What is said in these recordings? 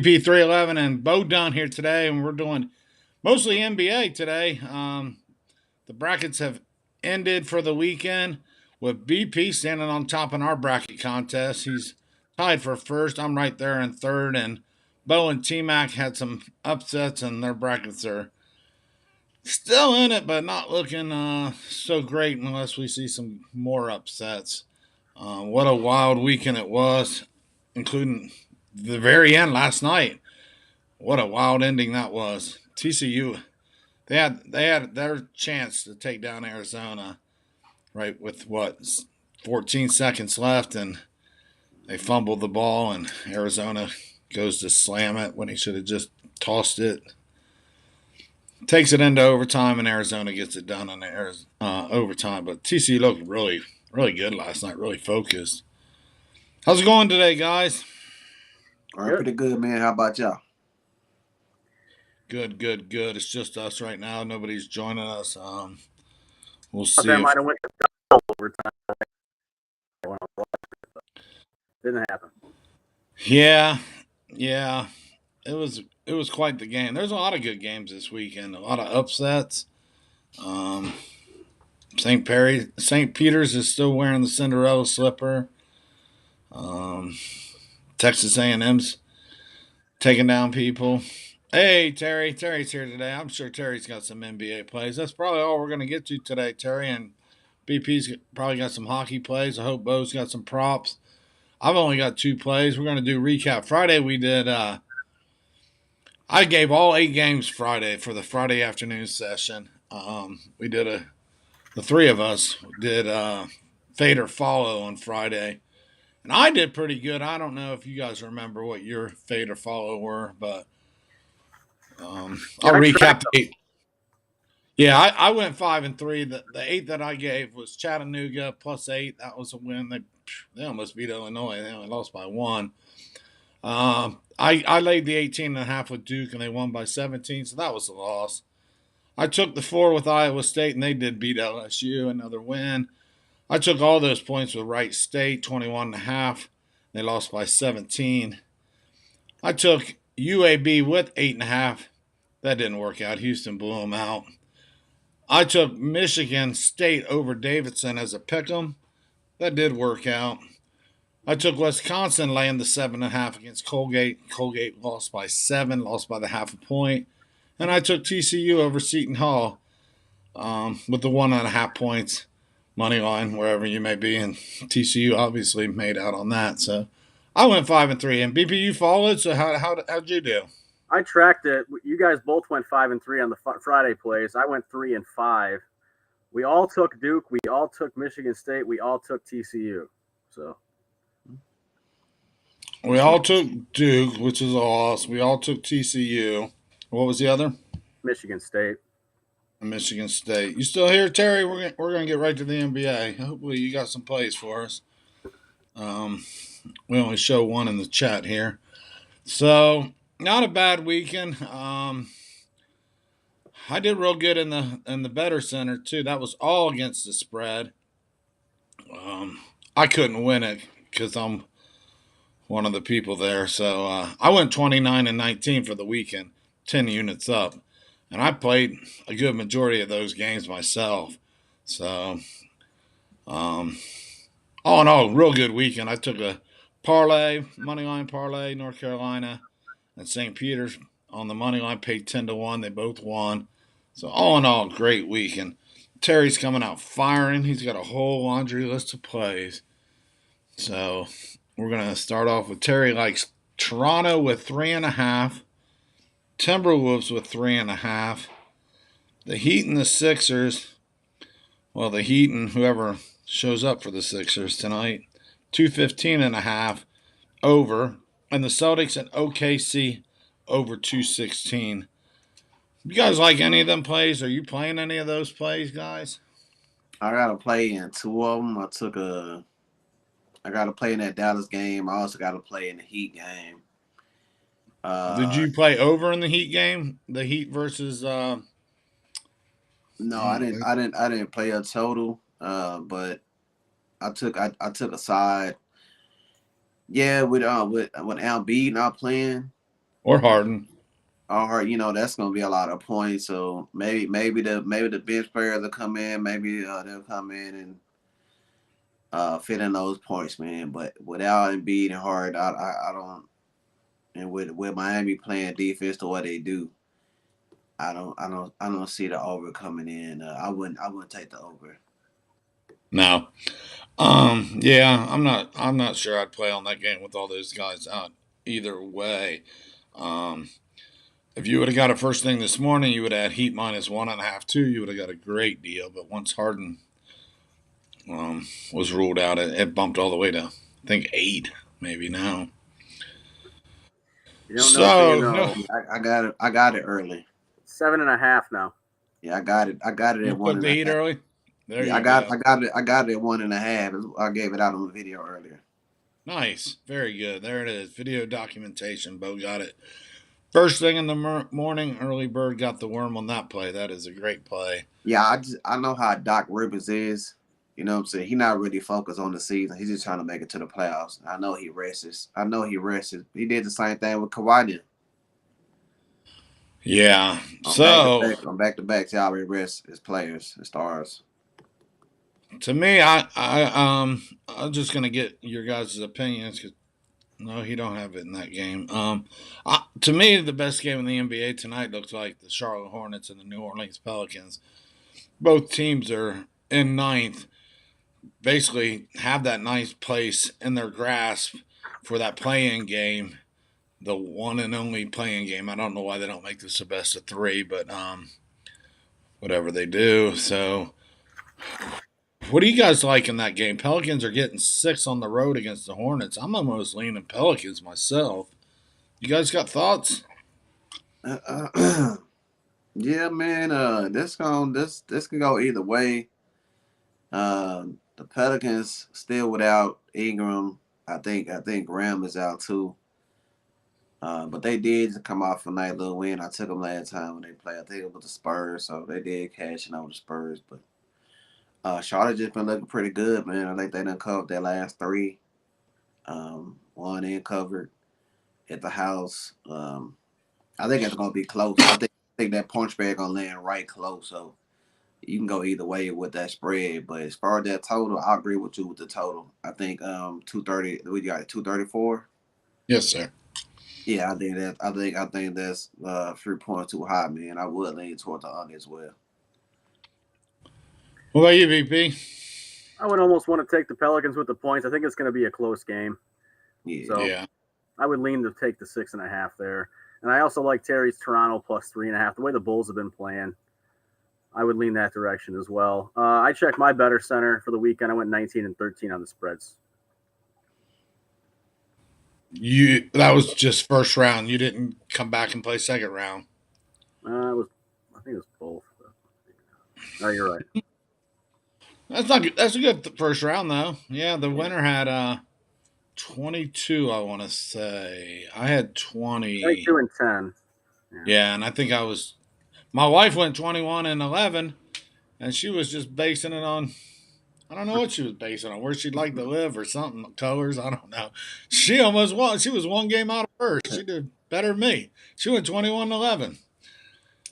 BP311 and Bo Dunn here today, and we're doing mostly NBA today. The brackets have ended for the weekend with BP standing on top in our bracket contest. He's tied for first. I'm right there in third, and Bo and T Mac had some upsets, and their brackets are still in it, but not looking so great unless we see some more upsets. What a wild weekend it was, including the very end last night. What a wild ending that was. TCU, they had their chance to take down Arizona right with what 14 seconds left, and they fumbled the ball, and Arizona goes to slam it when he should have just tossed it. Takes it into overtime, and Arizona gets it done in overtime. But TCU looked really, really good last night. Really focused. How's it going today, guys? All right, pretty good, man. How about y'all? Good, good, good. It's just us right now. Nobody's joining us. We'll That see if might have went to overtime. Didn't happen. Yeah, yeah. It was quite the game. There's a lot of good games this weekend. A lot of upsets. Um, St. Peter's is still wearing the Cinderella slipper. Um, Texas A&M's taking down people. Hey, Terry. Terry's here today. I'm sure Terry's got some NBA plays. That's probably all we're going to get to today, Terry. And BP's probably got some hockey plays. I hope Bo's got some props. I've only got two plays. We're going to do recap. Friday we did. I gave all 8 games Friday for the Friday afternoon session. We did the three of us did fade or follow on Friday, and I did pretty good. I don't know if you guys remember what your fade or follow were, but I'll recap the 8. Yeah, I went 5-3. The 8 that I gave was Chattanooga +8. That was a win. They almost beat Illinois. They only lost by 1. I laid the 18.5 with Duke, and they won by 17, so that was a loss. I took the 4 with Iowa State, and they did beat LSU, another win. I took all those points with Wright State, 21.5. They lost by 17. I took UAB with 8.5. That didn't work out. Houston blew them out. I took Michigan State over Davidson as a pick 'em. That did work out. I took Wisconsin laying the 7.5 against Colgate. Colgate lost by 7, lost by the half a point. And I took TCU over Seton Hall with the 1.5 points money line, wherever you may be. And TCU obviously made out on that. So I went 5-3. And BP, you followed. So how'd you do? I tracked it. You guys both went 5-3 on the Friday plays. I went 3-5. We all took Duke. We all took Michigan State. We all took TCU. So we all took Duke, which is a loss. We all took TCU. What was the other? Michigan State. Michigan State. You still here, Terry? We're gonna get right to the NBA. Hopefully, you got some plays for us. We only show one in the chat here, so not a bad weekend. I did real good in the better center too. That was all against the spread. I couldn't win it because I'm one of the people there. So I went 29-19 for the weekend, 10 units up. And I played a good majority of those games myself. So, all in all, real good weekend. I took a parlay, money line parlay, North Carolina and St. Peter's on the money line, paid 10-1. They both won. So, all in all, great weekend. Terry's coming out firing. He's got a whole laundry list of plays. So, we're going to start off with Terry likes Toronto with 3.5. Timberwolves with 3.5. The Heat and the Sixers. Well, the Heat and whoever shows up for the Sixers tonight. 215.5 over. And the Celtics and OKC over 216. You guys like any of them plays? Are you playing any of those plays, guys? I got to play in 2 of them. I got to play in that Dallas game. I also got to play in the Heat game. Did you play over in the Heat game? The Heat versus No, I didn't play a total. But I took a side. Yeah, with Embiid not playing, or Harden. Or that's gonna be a lot of points. So maybe the bench players will come in. Maybe they'll come in and fit in those points, man. But without Embiid and Harden, I don't. And with Miami playing defense the way they do, I don't see the over coming in. I wouldn't take the over. No. Yeah, I'm not sure I'd play on that game with all those guys out either way. Um, if you would have got it first thing this morning, you would have had Heat -1.5, 2. You would have got a great deal. But once Harden was ruled out, it bumped all the way to I think 8, maybe now. You don't know till you So know. no, I got it early. 7.5 now. Yeah, I got it. I got it you at one took and the a Heat half. early. There Yeah, you go. I got it at 1.5. I gave it out on the video earlier. Nice, very good. There it is. Video documentation. Bo got it first thing in the morning. Early bird got the worm on that play. That is a great play. Yeah, I know how Doc Rivers is. You know what I'm saying? He's not really focused on the season. He's just trying to make it to the playoffs. I know he rests. He did the same thing with Kawhi Yeah. on back to So back on back to backs. He already rests his players, his stars. to me, I'm just gonna get your guys' opinions because no, he don't have it in that game. To me, the best game in the NBA tonight looks like the Charlotte Hornets and the New Orleans Pelicans. Both teams are in ninth, basically have that ninth place in their grasp for that play-in game, the one and only play-in game. I don't know why they don't make this a best of 3, but whatever they do. So, what do you guys like in that game? Pelicans are getting 6 on the road against the Hornets. I'm almost leaning Pelicans myself. You guys got thoughts? Yeah, man. This can go either way. The Pelicans still without Ingram. I think Graham is out too. But they did come off a nice little win. I took them last time when they played. I think it was the Spurs, so they did cash in on the Spurs. But Charlotte just been looking pretty good, man. I think they done covered their last 3. One in covered at the house. I think it's gonna be close. I think that punch bag gonna land right close. So you can go either way with that spread. But as far as that total, I agree with you with the total. I think 230. We got 234. Yes, sir. Yeah, I think that's 3 points too high, man. I would lean toward the under as well. What about you, VP? I would almost want to take the Pelicans with the points. I think it's going to be a close game. Yeah. So Yeah. I would lean to take the 6.5 there. And I also like Terry's Toronto plus 3.5. The way the Bulls have been playing, I would lean that direction as well. I checked my better center for the weekend. I went 19-13 on the spreads. That was just first round. You didn't come back and play second round. I think it was both. No, you're right. That's not good. That's a good first round though. Yeah, the winner had 22. I want to say I had 20. 22-10. Yeah, and I think I was. My wife went 21-11, and she was just basing it on. I don't know what she was basing on, where she'd like to live or something, colors. I don't know. She almost won. She was one game out of first. She did better than me. She went 21-11.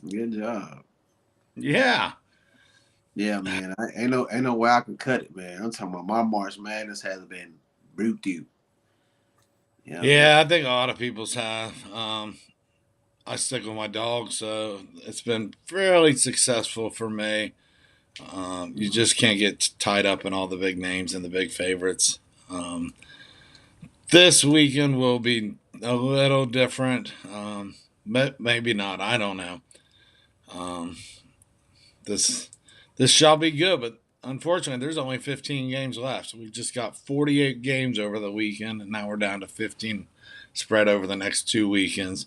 Good job. Yeah. Yeah, man. Ain't no way I can cut it, man. I'm talking about my March Madness has been brutal. Yeah, I think a lot of people's have. I stick with my dog, so it's been fairly successful for me. You just can't get tied up in all the big names and the big favorites. This weekend will be a little different. Maybe not. I don't know. Um, this shall be good, but unfortunately, there's only 15 games left. So we just got 48 games over the weekend, and now we're down to 15 spread over the next 2 weekends.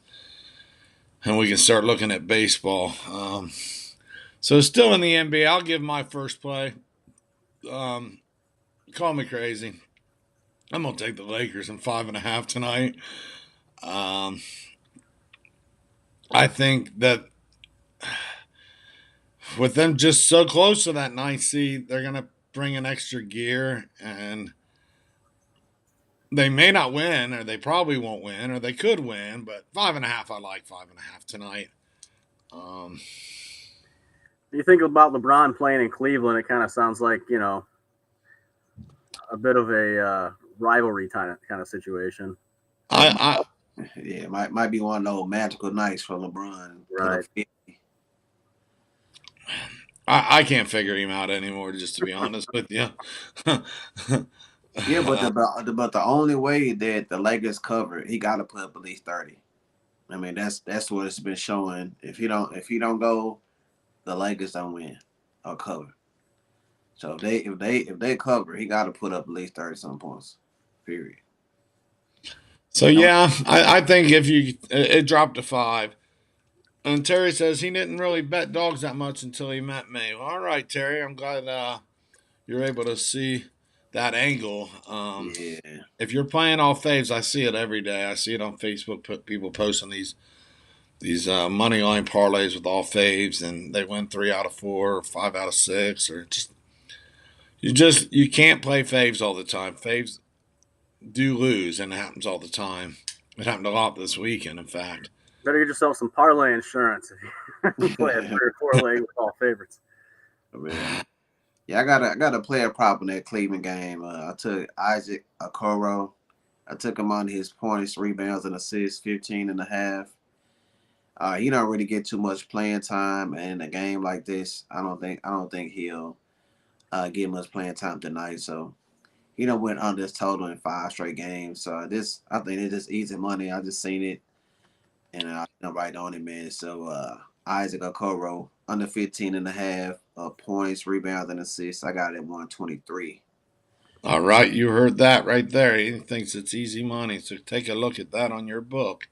And we can start looking at baseball. So still in the NBA, I'll give my first play. Call me crazy. I'm gonna take the Lakers in 5.5 tonight. I think that with them just so close to that ninth seed, they're gonna bring an extra gear, and They may not win, or they probably won't win, or they could win. But 5.5, I like 5.5 tonight. Um, You think about LeBron playing in Cleveland, it kind of sounds like, a bit of a rivalry kind of situation. Yeah, I, yeah, might be one of those magical nights for LeBron. Put up Right. 50. I can't figure him out anymore. Just to be honest with you. Yeah, but the only way that the Lakers cover, he got to put up at least 30. I mean, that's what it's been showing. If he don't go, the Lakers don't win or cover. So if they cover, he got to put up at least 30 some points. Period. So No, yeah, I think if it dropped to 5, and Terry says he didn't really bet dogs that much until he met me. Well, all right, Terry, I'm glad you're able to see that angle. yeah. If you're playing all faves, I see it every day. I see it on Facebook. Put people posting these money line parlays with all faves, and they win 3 out of 4, or 5 out of 6, or you can't play faves all the time. Faves do lose, and it happens all the time. It happened a lot this weekend, in fact. Better get yourself some parlay insurance if you play a 3 or 4 leg with all favorites. Yeah. Yeah, I got a player prop in that Cleveland game. I took Isaac Okoro. I took him on his points, rebounds, and assists, 15.5. He don't really get too much playing time, and in a game like this, I don't think he'll get much playing time tonight. So he don't went under his total in 5 straight games. So I think it's just easy money. I just seen it, and I'm right on it, man. So Isaac Okoro under 15.5 points, rebounds, and assists. I got it at 123. All right, you heard that right there. He thinks it's easy money, so take a look at that on your book.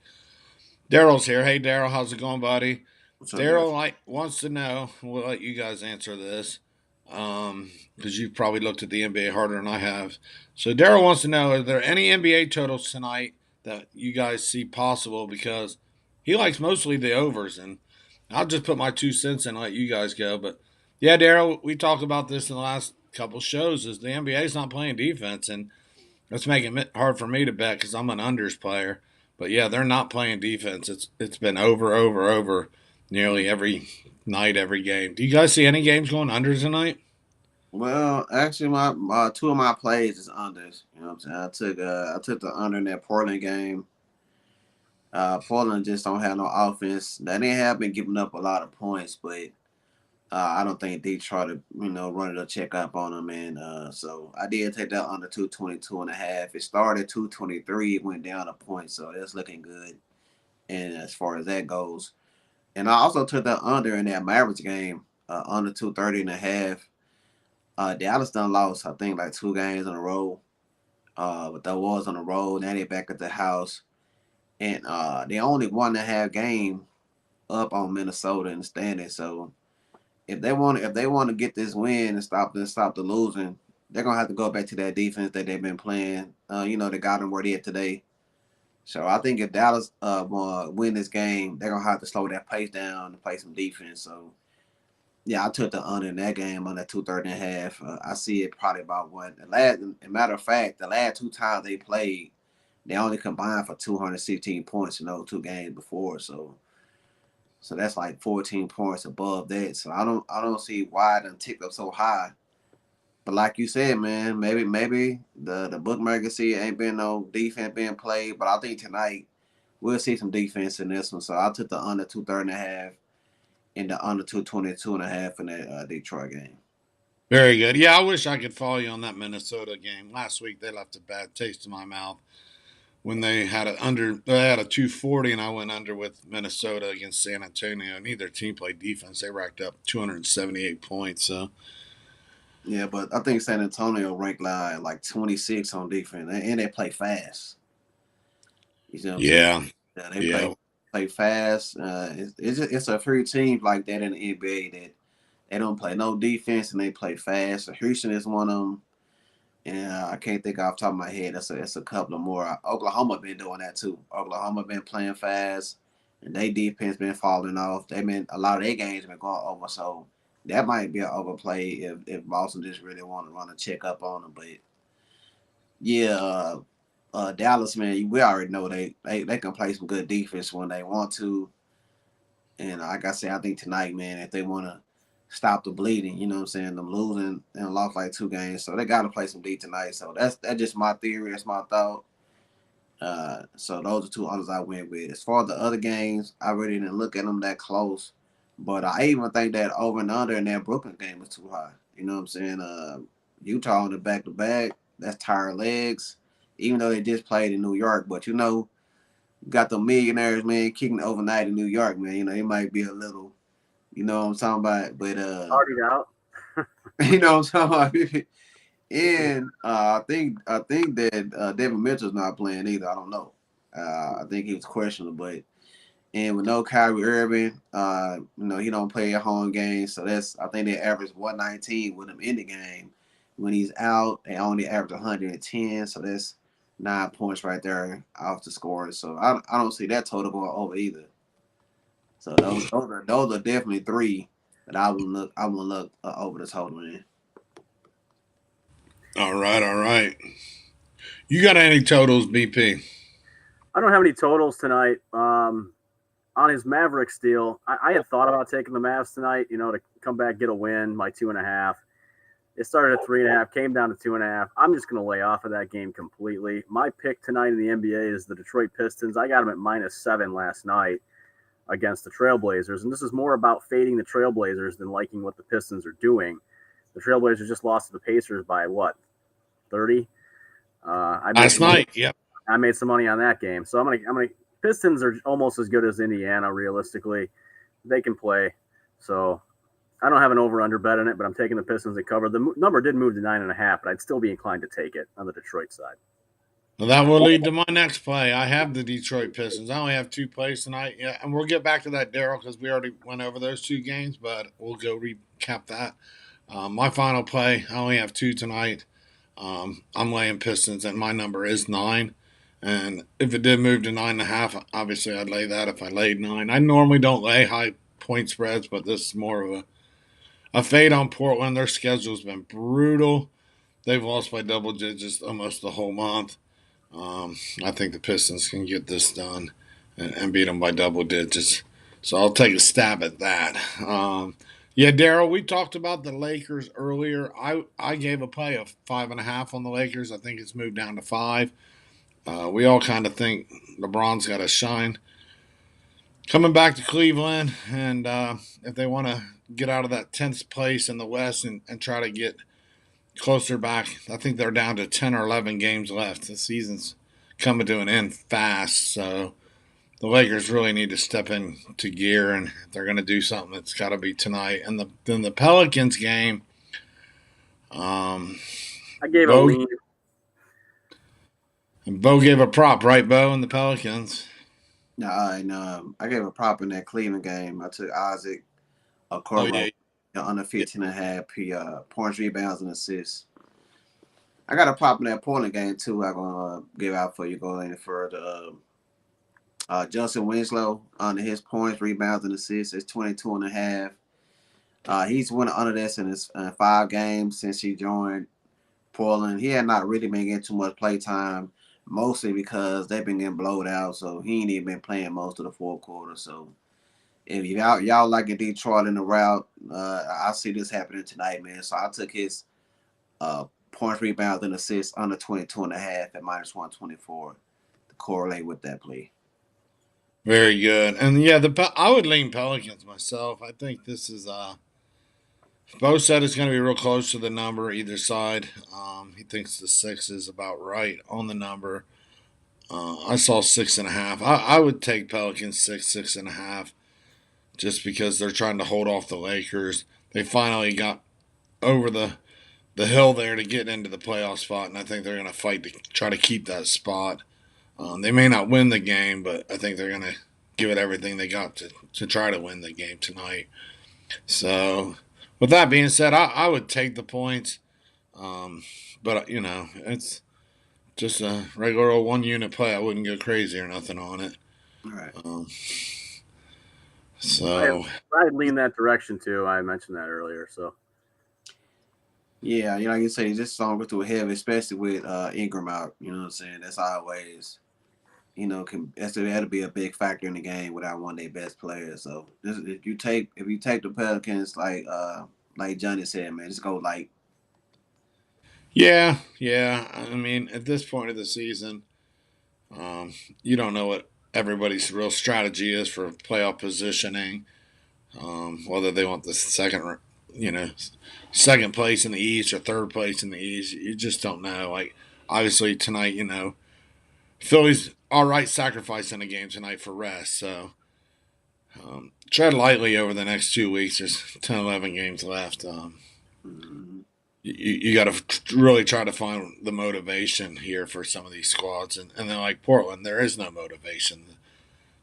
Daryl's here. Hey, Daryl, how's it going, buddy? What's up, there? Daryl wants to know. We'll let you guys answer this because you've probably looked at the NBA harder than I have. So Daryl wants to know: are there any NBA totals tonight that you guys see possible? Because he likes mostly the overs, and I'll just put my 2 cents in and let you guys go. But yeah, Daryl, we talked about this in the last couple shows. Is the NBA is not playing defense, and that's making it hard for me to bet because I'm an unders player. But yeah, they're not playing defense. It's been over nearly every night, every game. Do you guys see any games going unders tonight? Well, actually, my two of my plays is unders. You know what I'm saying? I took the under in that Portland game. Portland just don't have no offense. Now, they have been giving up a lot of points, but I don't think Detroit, running a check up on them. And so I did take that under 222.5. It started 223, it went down a point, so that's looking good. And as far as that goes, and I also took that under in that Mavericks game, under 230.5. Dallas done lost, I think, like 2 games in a row. But that was on the road. Now they're back at the house, and they only 1.5 game up on Minnesota in the standings. So if they want to get this win and stop the losing, they're gonna have to go back to that defense that they've been playing. They got them where they're today. So I think if Dallas win this game, they're gonna have to slow that pace down and play some defense. So yeah, I took the under in that game on that 230.5. I see it probably about what the last. As a matter of fact, the last 2 times they played, they only combined for 216 points in those 2 games before. So that's like 14 points above that. So I don't see why it done ticked up so high. But like you said, man, maybe the bookmakers see it ain't been no defense being played. But I think tonight we'll see some defense in this one. So I took the under 230.5 and the under 222.5 in that Detroit game. Very good. Yeah, I wish I could follow you on that Minnesota game. Last week they left a bad taste in my mouth when they had a 240 and I went under with Minnesota against San Antonio. Neither team played defense. They racked up 278 points. So Yeah, but I think San Antonio ranked like 26 on defense, and they play fast. You see what I'm saying? yeah, Yeah, they play yeah. play fast. It's a few teams like that in the NBA that they don't play no defense and they play fast. So Houston is one of them, and I can't think off the top of my head. That's a couple of more. Oklahoma been doing that too. Oklahoma been playing fast, and they defense been falling off. They been a lot of their games been going over. So that might be an overplay if Boston just really want to run a check up on them. But yeah, Dallas, man, we already know they can play some good defense when they want to. And like I said, I think tonight, man, if they want to stop the bleeding, you know what I'm saying, them losing and lost like 2 games, so they got to play some D tonight. So that's just my theory. That's my thought. So those are 2 others I went with. As far as the other games, I really didn't look at them that close. But I even think that over and under in that Brooklyn game was too high. You know what I'm saying? Utah on the back to back, that's tired legs. Even though they just played in New York, but got the millionaires, man, kicking overnight in New York, man. It might be a little, you know what I'm talking about. But Partied out. you know what I'm talking about. And I think that Devin Mitchell's not playing either. I don't know. I think he was questionable, but with no Kyrie Irving, he don't play at home games, so I think they average 119 with him in the game. When he's out, they only average 110, so that's 9 points right there off the score. So I don't see that total going over either. So those are definitely 3 that I would look over the total in. All right. You got any totals, BP? I don't have any totals tonight. On his Mavericks deal, I had thought about taking the Mavs tonight, to come back, get a win by 2.5. It started at 3.5, came down to 2.5. I'm just going to lay off of that game completely. My pick tonight in the NBA is the Detroit Pistons. I got them at -7 last night against the Trailblazers, and this is more about fading the Trailblazers than liking what the Pistons are doing. The Trailblazers just lost to the Pacers by, 30? Last night, yep. I made some money on that game. So I'm gonna Pistons are almost as good as Indiana, realistically. They can play. So I don't have an over-under bet in it, but I'm taking the Pistons to cover. The number did move to 9.5, but I'd still be inclined to take it on the Detroit side. Well, that will lead to my next play. I have the Detroit Pistons. I only have 2 plays tonight. Yeah, and we'll get back to that, Daryl, because we already went over those 2 games, but we'll go recap that. My final play, I only have 2 tonight. I'm laying Pistons, and my number is 9. And if it did move to 9.5, obviously I'd lay that if I laid 9. I normally don't lay high point spreads, but this is more of a fade on Portland. Their schedule's been brutal. They've lost by double digits almost the whole month. I think the Pistons can get this done and beat them by double digits. So I'll take a stab at that. Yeah, Daryl, we talked about the Lakers earlier. I gave a play of 5.5 on the Lakers. I think it's moved down to 5. We all kind of think LeBron's got to shine coming back to Cleveland, and if they want to get out of that 10th place in the West and try to get closer back, I think they're down to 10 or 11 games left. The season's coming to an end fast, so the Lakers really need to step into gear, and if they're going to do something, it's got to be tonight. And then the Pelicans game, I gave a lean. And Bo gave a prop, right, Bo, in the Pelicans? No, I gave a prop in that Cleveland game. I took Isaac Okoro under 15.5 points, rebounds, and assists. I got a prop in that Portland game too. I'm gonna give out for you going further. Justin Winslow under his points, rebounds, and assists is 22.5. He's won under this in his 5 games since he joined Portland. He had not really been getting too much play time, mostly because they've been getting blowed out, so he ain't even been playing most of the 4th quarter. So if y'all like a Detroit in the route, I see this happening tonight, man. So I took his points, rebounds, and assists under 22.5 at -124 to correlate with that play. Very good. And yeah, I would lean Pelicans myself. I think this is Bo said it's going to be real close to the number either side. He thinks the 6 is about right on the number. I saw 6.5. I would take Pelicans 6.5, just because they're trying to hold off the Lakers. They finally got over the hill there to get into the playoff spot, and I think they're going to fight to try to keep that spot. They may not win the game, but I think they're going to give it everything they got to try to win the game tonight. So, with that being said, I would take the points. But, it's just a regular old 1-unit play. I wouldn't go crazy or nothing on it. All right. So I'd lean that direction too. I mentioned that earlier. So Yeah, like you say, this song go through heavy, especially with Ingram out. You know what I'm saying? That's always, that'll be a big factor in the game without one of their best players. So if you take the Pelicans like Johnny said, man, just go like. Yeah, yeah. I mean, at this point of the season, you don't know what everybody's real strategy is for playoff positioning. Whether they want the you know, second place in the East or third place in the East, you just don't know. Like obviously tonight, Philly's all right sacrificing a game tonight for rest. So tread lightly over the next 2 weeks. There's 10, 11 games left. Mm-hmm. You got to really try to find the motivation here for some of these squads. And then like Portland, there is no motivation.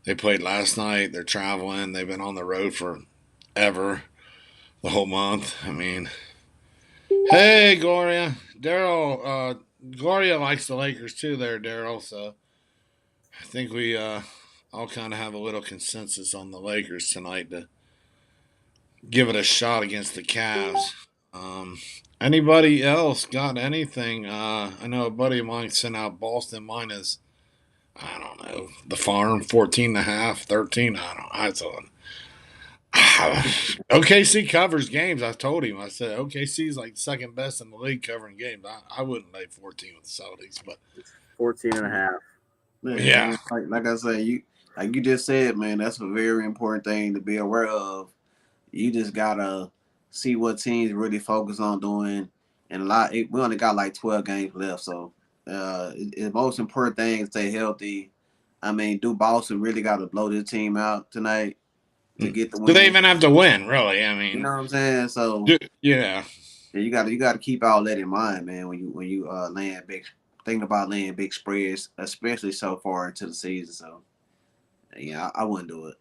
They played last night. They're traveling. They've been on the road forever, the whole month. I mean, hey, Gloria. Gloria likes the Lakers too there, Daryl. So I think we all kind of have a little consensus on the Lakers tonight to give it a shot against the Cavs. Anybody else got anything? I know a buddy of mine sent out Boston minus, I don't know, the farm 14 and a half, 13. I don't know. I thought OKC covers games. I told him, I said OKC is like second best in the league covering games. I wouldn't lay 14 with the Celtics, but 14 and a half. Yeah. Like I said, you just said, man, that's a very important thing to be aware of. You just gotta see what teams really focus on doing, and we only got like 12 games left, so the most important thing is stay healthy. I mean, do Boston really got to blow this team out tonight to get the win? Do they even have to win? Really? I You mean, know what I'm saying? So yeah. you got to keep all that in mind, man. When you land big, thinking about laying big spreads, especially so far into the season. So yeah, I wouldn't do it.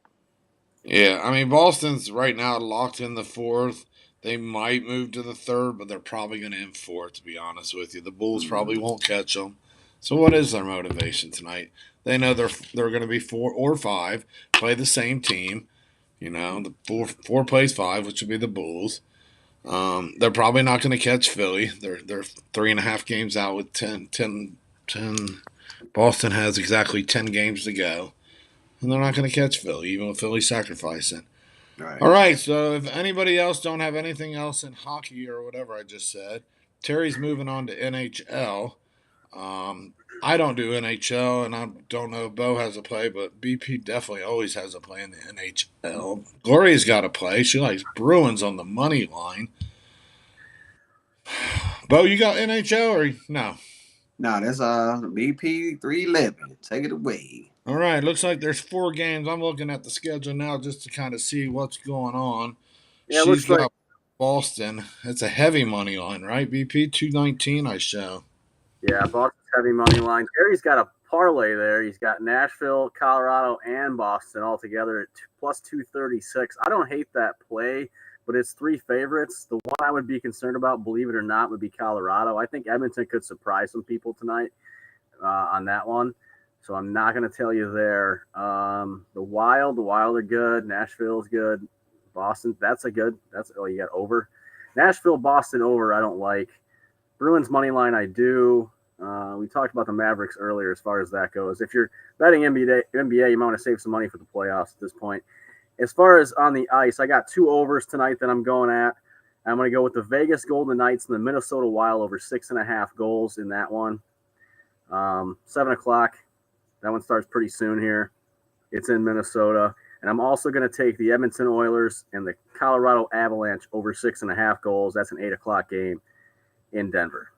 Yeah, I mean Boston's right now locked in the fourth. They might move to the third, but they're probably going to end fourth. To be honest with you, the Bulls probably won't catch them. So what is their motivation tonight? They know they're going to be 4 or 5, play the same team. The four plays 5, which would be the Bulls. They're probably not going to catch Philly. They're 3.5 games out with 10. Boston has exactly 10 games to go. And they're not going to catch Philly, even with Philly sacrificing. Right. All right, so if anybody else don't have anything else in hockey or whatever I just said, Terry's moving on to NHL. I don't do NHL, and I don't know if Bo has a play, but BP definitely always has a play in the NHL. Gloria's got a play. She likes Bruins on the money line. Bo, you got NHL or no? No, that's BP 311. Take it away. All right, looks like there's 4 games. I'm looking at the schedule now just to kind of see what's going on. Yeah, She's got like Boston. It's a heavy money line, right? BP 219. I show. Yeah, Boston's heavy money line. Terry's got a parlay there. He's got Nashville, Colorado, and Boston all together at plus 236. I don't hate that play, but it's 3 favorites. The one I would be concerned about, believe it or not, would be Colorado. I think Edmonton could surprise some people tonight on that one. So I'm not going to tell you there. The Wild are good. Nashville's good. Boston, you got over. Nashville, Boston over, I don't like. Bruins money line, I do. We talked about the Mavericks earlier as far as that goes. If you're betting NBA, you might want to save some money for the playoffs at this point. As far as on the ice, I got 2 overs tonight that I'm going at. I'm going to go with the Vegas Golden Knights and the Minnesota Wild over 6.5 goals in that one. 7 o'clock. That one starts pretty soon here. It's in Minnesota. And I'm also going to take the Edmonton Oilers and the Colorado Avalanche over 6.5 goals. That's an 8 o'clock game in Denver.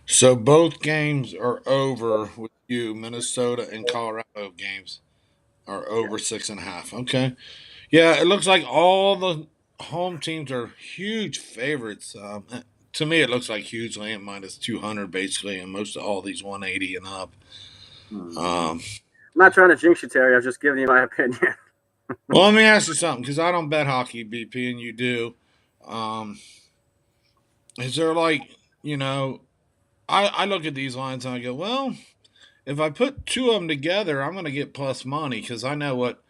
So both games are over with you. Minnesota and Colorado games are over 6.5. Okay. Yeah, it looks like all the home teams are huge favorites. To me, it looks like hugely at minus 200 basically, and most of all these 180 and up. I'm not trying to jinx you, Terry. I was just giving you my opinion. Well, let me ask you something, because I don't bet hockey, BP, and you do. Is there I look at these lines and I go, well, if I put 2 of them together, I'm going to get plus money because I know what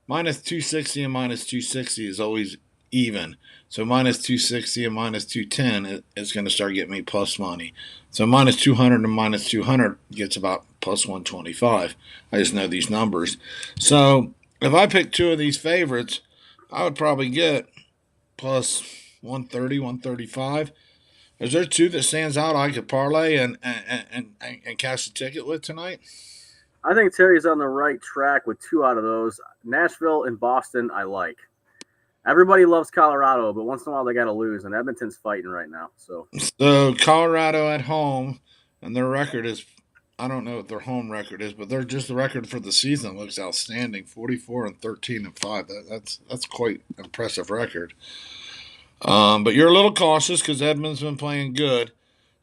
minus 260 and minus 260 is always even. So minus 260 and minus 210 is going to start getting me plus money. So minus 200 and minus 200 gets about plus 125. I just know these numbers. So if I pick two of these favorites, I would probably get plus 130, 135. Is there two that stands out I could parlay and cash the ticket with tonight? I think Terry's on the right track with two out of those. Nashville and Boston, I like. Everybody loves Colorado, but once in a while they got to lose, and Edmonton's fighting right now. So Colorado at home, and their record is, I don't know what their home record is, but they're just the record for the season looks outstanding, 44-13-5. That's quite impressive record. But you're a little cautious because Edmonton's been playing good.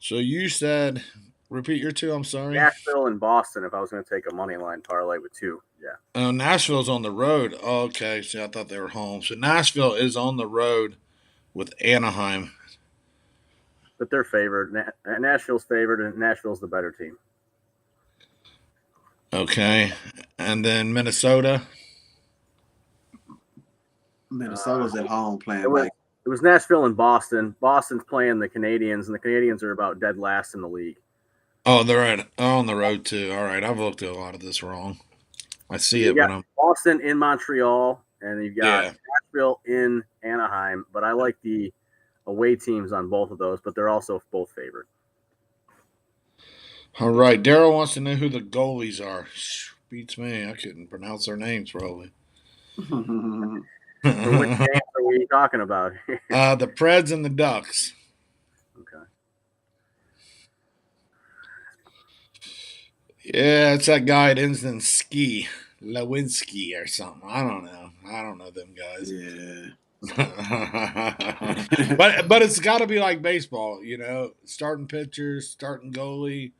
So you said, repeat your two. I'm sorry. Nashville and Boston. If I was going to take a money line parlay with two, yeah. Nashville's on the road. Oh, okay, see, I thought they were home. So Nashville is on the road with Anaheim. But they're favored. Nashville's favored, and Nashville's the better team. Okay, and then Minnesota. Minnesota's at home playing. It was Nashville and Boston. Boston's playing the Canadians, and the Canadians are about dead last in the league. Oh, they're on the road too. All right, I've looked at a lot of this wrong. I see it when I'm Boston in Montreal, and you've got Nashville in Anaheim. But I like the away teams on both of those, but they're also both favored. All right, Daryl wants to know who the goalies are. Beats me. I couldn't pronounce their names probably. Which games are we talking about? The Preds and the Ducks. Okay. Yeah, it's that guy that ends in ski, Lewinsky or something. I don't know. I don't know them guys. Yeah. but it's got to be like baseball, starting pitchers, starting goalie.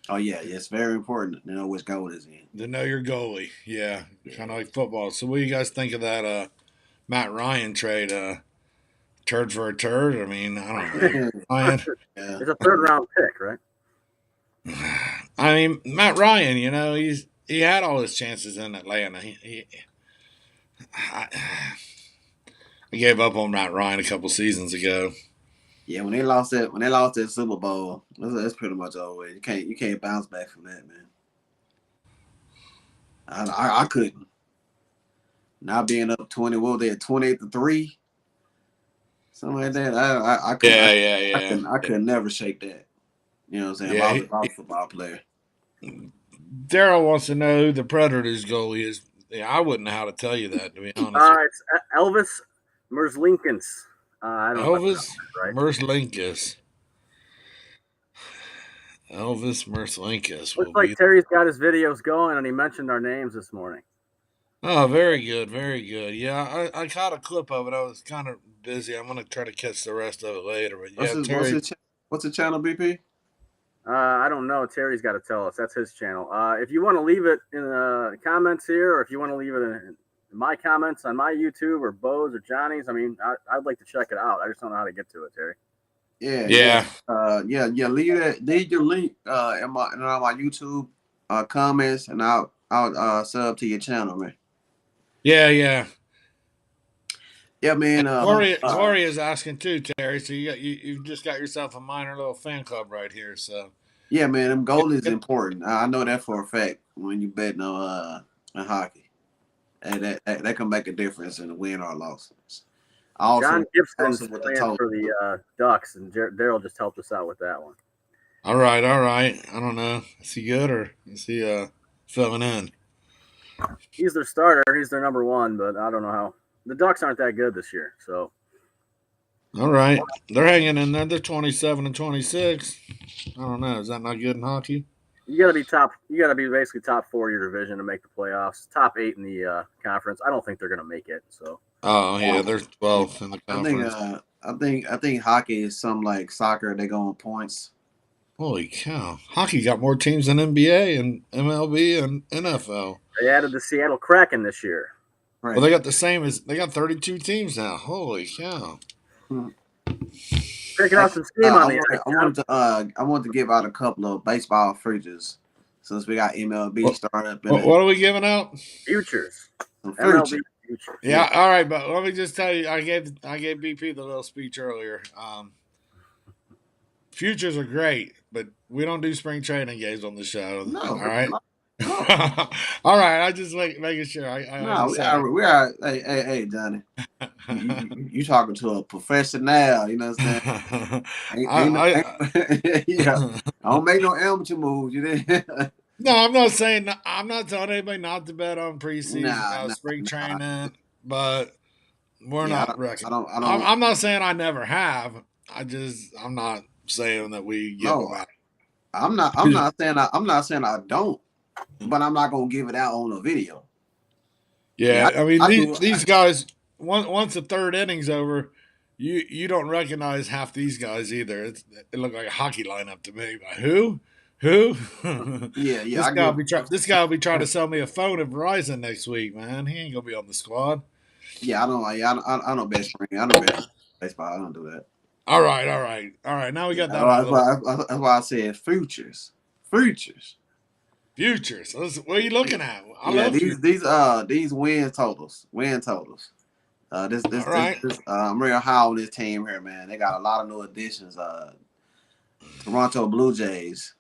Oh yeah, it's very important to know which goal is in. To know your goalie, yeah. Kind of like football. So what do you guys think of that Matt Ryan trade? Turd for a turd? I mean, I don't know. Ryan. Yeah. It's a third-round pick, right? I mean, Matt Ryan, he had all his chances in Atlanta. I gave up on Matt Ryan a couple seasons ago. Yeah, when they lost that Super Bowl, that's pretty much over. You can't bounce back from that, man. I couldn't. Now being up 20, what were they at 28-3? Something like that. I couldn't. I could never shake that. You know what I'm saying? Yeah, I was a football player. Daryl wants to know who the Predators goalie is. Yeah, I wouldn't know how to tell you that, to be honest. It's Elvis Merzlikins. I don't Elvis right? Merzlikins. Elvis Merzlikins. Looks like Terry's got his videos going, and he mentioned our names this morning. Oh, very good, very good. Yeah, I caught a clip of it. I was kind of busy. I'm going to try to catch the rest of it later. But yeah, what's the channel, BP? I don't know. Terry's got to tell us. That's his channel. If you want to leave it in the comments here, or if you want to leave it in my comments on my YouTube or Bo's or Johnny's, I mean, I'd like to check it out. I just don't know how to get to it, Terry. Yeah. Leave your link in my YouTube comments, and I'll sub to your channel, man. Yeah, man. Gloria's asking too, Terry. So you've just got yourself a minor little fan club right here. So yeah, man, them goal is important. I know that for a fact when you betting on hockey, and that can make a difference in the win or loss. John Gibson's playing for the Ducks, and Daryl just helped us out with that one. All right. I don't know. Is he good or is he filling in? He's their starter. He's their number one, but I don't know how. The Ducks aren't that good this year, so. All right. They're hanging in there. They're 27-26. I don't know. Is that not good in hockey? You got to be basically top 4 of your division to make the playoffs. Top 8 in the conference. I don't think they're going to make it. So. Oh yeah, they're 12th in the conference. I think hockey is something like soccer. They go on points. Holy cow! Hockey got more teams than NBA and MLB and NFL. They added the Seattle Kraken this year. Right. Well, they got 32 teams now. Holy cow! Picking out some steam on the I wanted to give out a couple of baseball futures since we got MLB started. What are we giving out? Futures. MLB speech. Yeah, all right, but let me just tell you, I gave BP the little speech earlier. Futures are great, but we don't do spring training games on the show. All No, right. no, no, All right, I just making sure. I no. just said We are. Hey, Johnny. You talking to a professional? You know what I'm saying? Ain't no, I, yeah. I don't make no amateur moves. You did. no, I'm not saying I'm not telling anybody not to bet on preseason, Nah, nah, spring nah. training, but we're Yeah, not I reckoning. don't. I don't. I'm not saying I never have. I'm not saying that we give No, them out. I'm not. I'm not saying. I'm not saying I don't. But I'm not gonna give it out on a video. Yeah, Yeah, I mean I do. these guys. Once the third inning's over, you don't recognize half these guys either. It looked like a hockey lineup to me. Like, who? Who? Yeah, yeah. I give. This guy will be trying to sell me a phone at Verizon next week, man. He ain't gonna be on the squad. Yeah, I don't. Yeah, I don't bet spring. I don't bet baseball. I don't do that. All right, all right, all right. Now we Yeah, got that out of the way. that's why I said futures. Futures. Futures. What are you looking at? I Yeah, love futures. these win totals. Win totals. All right. I'm real high on this team here, man. They got a lot of new additions. Toronto Blue Jays.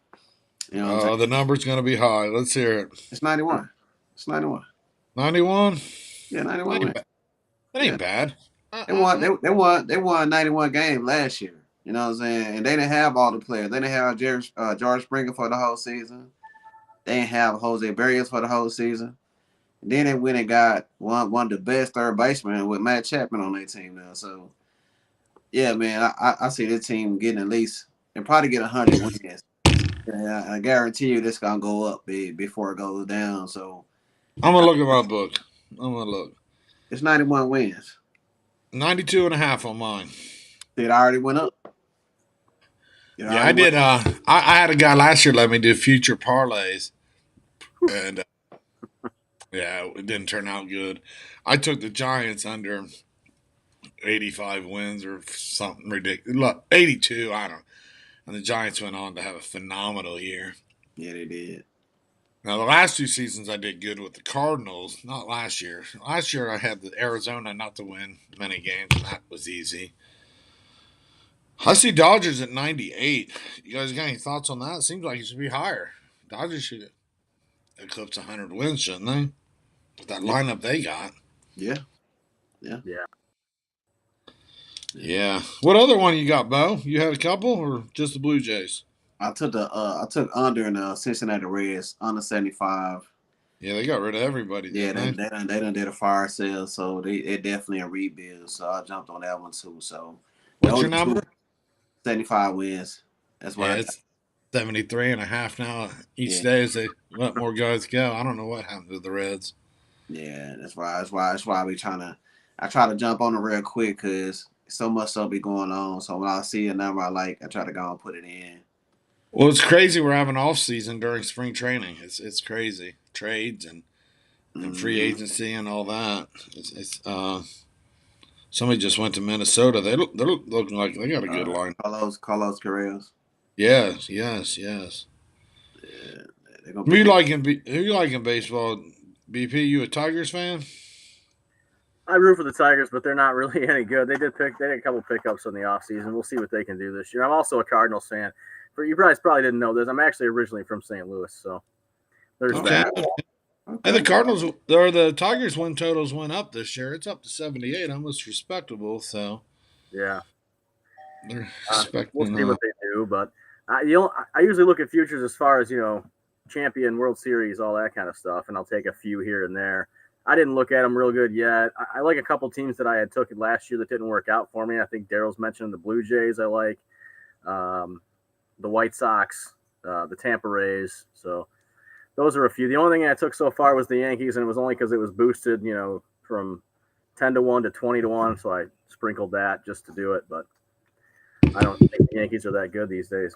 You know what I'm saying? The number's gonna be high. Let's hear it. It's 91. It's 91. 91. Yeah, That 91 ain't wins. bad. That Yeah. ain't bad. They won 91 games last year. You know what I'm saying? And they didn't have all the players. They didn't have George Springer for the whole season. They didn't have Jose Barrios for the whole season. And then they went and got one of the best third basemen with Matt Chapman on their team now. So yeah, man, I see this team getting at least and probably get 100 wins. Yeah, I guarantee you this gonna go up before it goes down. So I'm gonna look at my book. I'm gonna look. it's 91 wins. 92 and a half on mine. It already went up. Yeah, I did. I had a guy last year let me do future parlays, and yeah, it didn't turn out good. I took the Giants under 85 wins or something ridiculous. Look, 82, I don't know. And the Giants went on to have a phenomenal year. Yeah, they did. Now, the last two seasons I did good with the Cardinals, not last year. Last year I had the Arizona not to win many games, and that was easy. I see Dodgers at 98. You guys got any thoughts on that? It seems like it should be higher. Dodgers should eclipse 100 wins, shouldn't they? With that lineup they got. Yeah. Yeah. What other one you got, Bo? You had a couple or just the Blue Jays? I took under in the Cincinnati Reds under 75. Yeah, they got rid of everybody. Yeah, Didn't they done did a fire sale, so they're definitely a rebuild. So I jumped on that one too. So What's your number? 75 wins. That's why it's 73 and a half now each Yeah. day as they let more guys go. I don't know what happened to the Reds. Yeah, that's why I try to jump on it real quick because so much stuff be going on. So when I see a number I like, I try to go and put it in. Well, it's crazy we're having off season during spring training. It's crazy. Trades and free agency and all that. Somebody just went to Minnesota. They're looking like they got a good line. Carlos Correas. Yes. Yeah, Who you like in baseball? BP, you a Tigers fan? I root for the Tigers, but they're not really any good. They did a couple pickups in the offseason. We'll see what they can do this year. I'm also a Cardinals fan. You guys probably didn't know this. I'm actually originally from St. Louis, so there's that. Okay. And the Cardinals or the Tigers win totals went up this year. It's up to 78, almost respectable. So yeah, they're expecting. We'll see what they do, but I usually look at futures as far as champion, World Series, all that kind of stuff, and I'll take a few here and there. I didn't look at them real good yet. I like a couple teams that I had took last year that didn't work out for me. I think Daryl's mentioned the Blue Jays. I like the White Sox, the Tampa Rays. So those are a few. The only thing I took so far was the Yankees, and it was only because it was boosted, from 10-1 to 20-1. So I sprinkled that just to do it. But I don't think the Yankees are that good these days.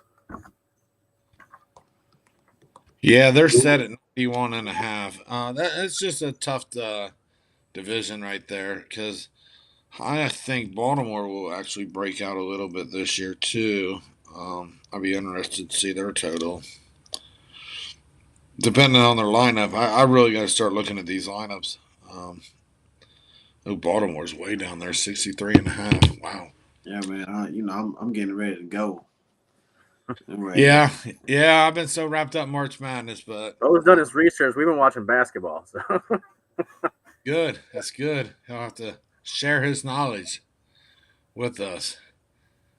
Yeah, they're set at 91 and a half. That's just a tough division right there because I think Baltimore will actually break out a little bit this year too. I'll be interested to see their total. Depending on their lineup, I really got to start looking at these lineups. Oh, Baltimore's way down there, 63.5. Wow. Yeah, man. You know, I'm getting ready to go. I'm ready. Yeah, yeah. I've been so wrapped up in March Madness, but Bo's done his research. We've been watching basketball, so good. That's good. He'll have to share his knowledge with us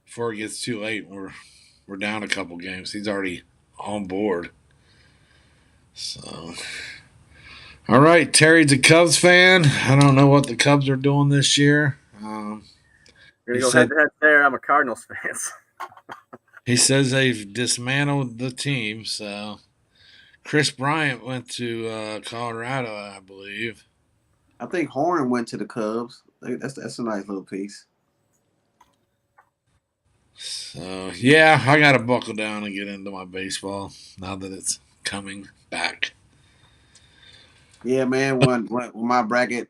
before it gets too late. We're down a couple games. He's already on board. So, all right. Terry's a Cubs fan. I don't know what the Cubs are doing this year. you're He gonna go said- head to head there. I'm a Cardinals fan. He says they've dismantled the team. So, Chris Bryant went to Colorado, I believe. I think Horn went to the Cubs. That's a nice little piece. So yeah, I gotta buckle down and get into my baseball now that it's coming back. Yeah, man. When my bracket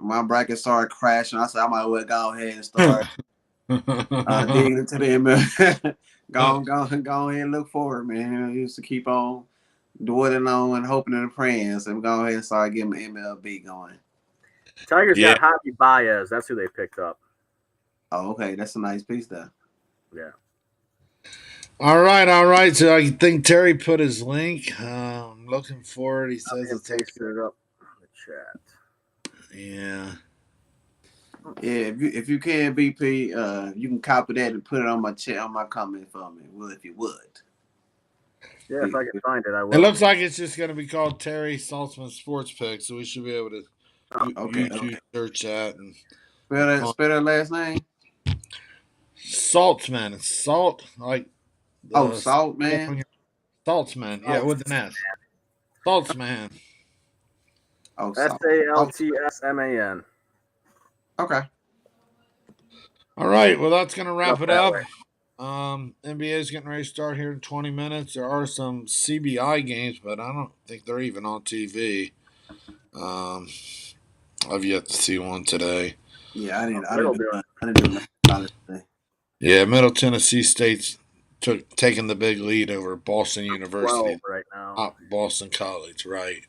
started crashing, I said I might well go ahead and start digging into the ML. go ahead and look forward, man. I used to keep on dwelling on and hoping and praying. So I'm go ahead and start getting my MLB going. Tigers Yeah. got Javi Baez. That's who they picked up. Oh, okay. That's a nice piece there. Yeah. All right. So I think Terry put his link. I'm looking for it. He says it's Pasted it up in the chat. yeah. Yeah, if you can, BP, you can copy that and put it on my chat on my comment for me. Well, if you would. Yeah, if I can find it, I will. It looks like it's just gonna be called Terry Saltzman Sports Pick, so we should be able to Okay. YouTube search that and Spell that last name. Saltzman. It's salt like Oh, Salt Man. Saltzman. Yeah, with an S. Saltzman. Oh, Salt. SALTSMAN. Okay. All right. Well, that's gonna wrap Up it that up. way. NBA is getting ready to start here in 20 minutes. There are some CBI games, but I don't think they're even on TV. I've yet to see one today. Yeah, I didn't Middle do doing. nothing about it today. Yeah, Middle Tennessee State's taking the big lead over Boston 12 University, right now. Boston College, right?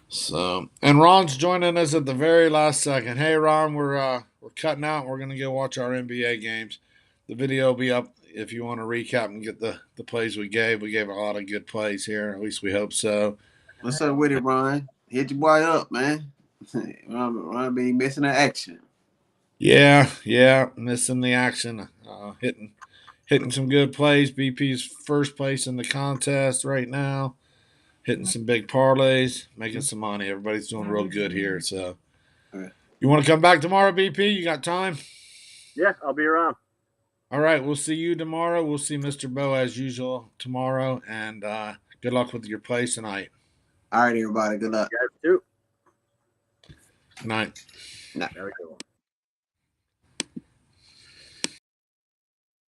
So, and Ron's joining us at the very last second. Hey, Ron, we're cutting out. We're gonna go watch our NBA games. The video will be up if you want to recap and get the plays we gave. We gave a lot of good plays here. At least we hope so. What's up with it, Ron? Hit your boy up, man. Ron be missing the action. Yeah, missing the action. Hitting some good plays. BP's first place in the contest right now. Hitting some big parlays, making some money. Everybody's doing real good here. So, Right. You want to come back tomorrow, BP? You got time? Yeah, I'll be around. All right, we'll see you tomorrow. We'll see Mr. Bo as usual tomorrow, and good luck with your plays tonight. All right, everybody. Good luck. You guys too. Good night. Have a good one.